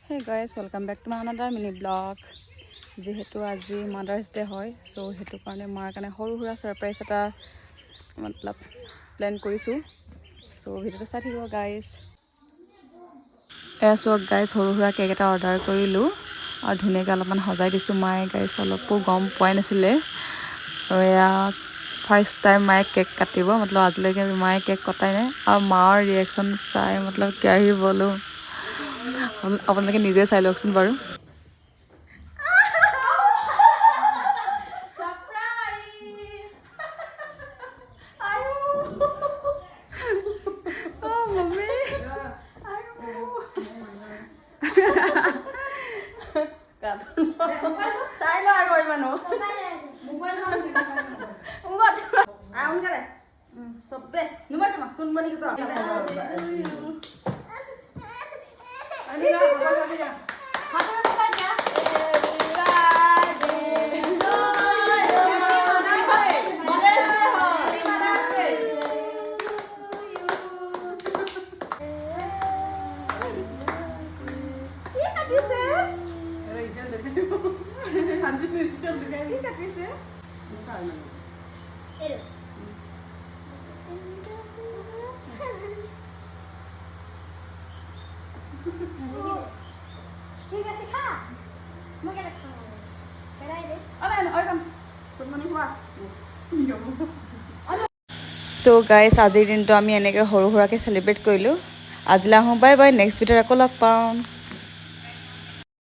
Hey guys, welcome back to my another mini vlog. যেহেতু আজি mothers day হয় so হেতু কাৰণে মাৰ কাৰণে সৰু সুৰা সাৰপ্ৰাইজ এটা মতলব প্ল্যান কৰিছো সো ভিডিওটো চাই থাকিব গাইস এছো গাইস সৰু সুৰা কেক এটা অৰ্ডাৰ কৰিলো আৰু ধুনীয়াকৈ অলপমান সজাই দিছো মায়ে গাইস অলপো গম পোৱাই নাছিলে আৰু এয়া ফাৰ্স্ট টাইম মায়ে কেক কাটিব মতলব আজিলৈকে মায়ে কেক কটাই নাই আৰু মাৰ ৰিএকচন চাই মতলব क्या ही बोलूं আপোনালোকে নিজে চাই লওকচোন বাৰু So guys, আজিৰ দিনটো আমি এনেকৈ সৰু সুৰাকৈ সেলিব্ৰেট কৰিলো। আজিলৈ আহোঁ, বাই বাই, নেক্সট ভিডিঅ'ত আকৌ লগ পাম।